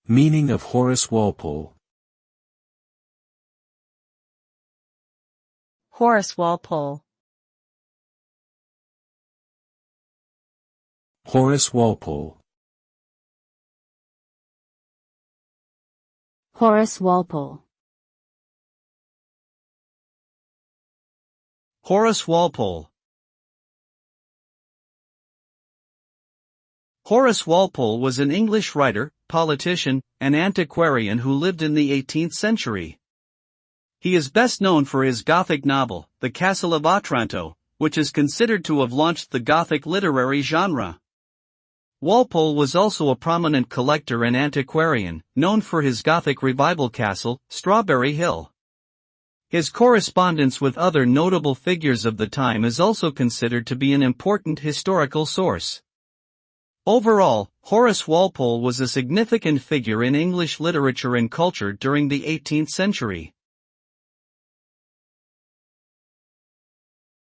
Meaning of Horace Walpole. Horace Walpole. Horace Walpole. Horace Walpole. Horace Walpole. Horace Walpole was an English writer, politician, and antiquarian who lived in the 18th century. He is best known for his Gothic novel, The Castle of Otranto, which is considered to have launched the Gothic literary genre. Walpole was also a prominent collector and antiquarian, known for his Gothic revival castle, Strawberry Hill. His correspondence with other notable figures of the time is also considered to be an important historical source. Overall, Horace Walpole was a significant figure in English literature and culture during the 18th century.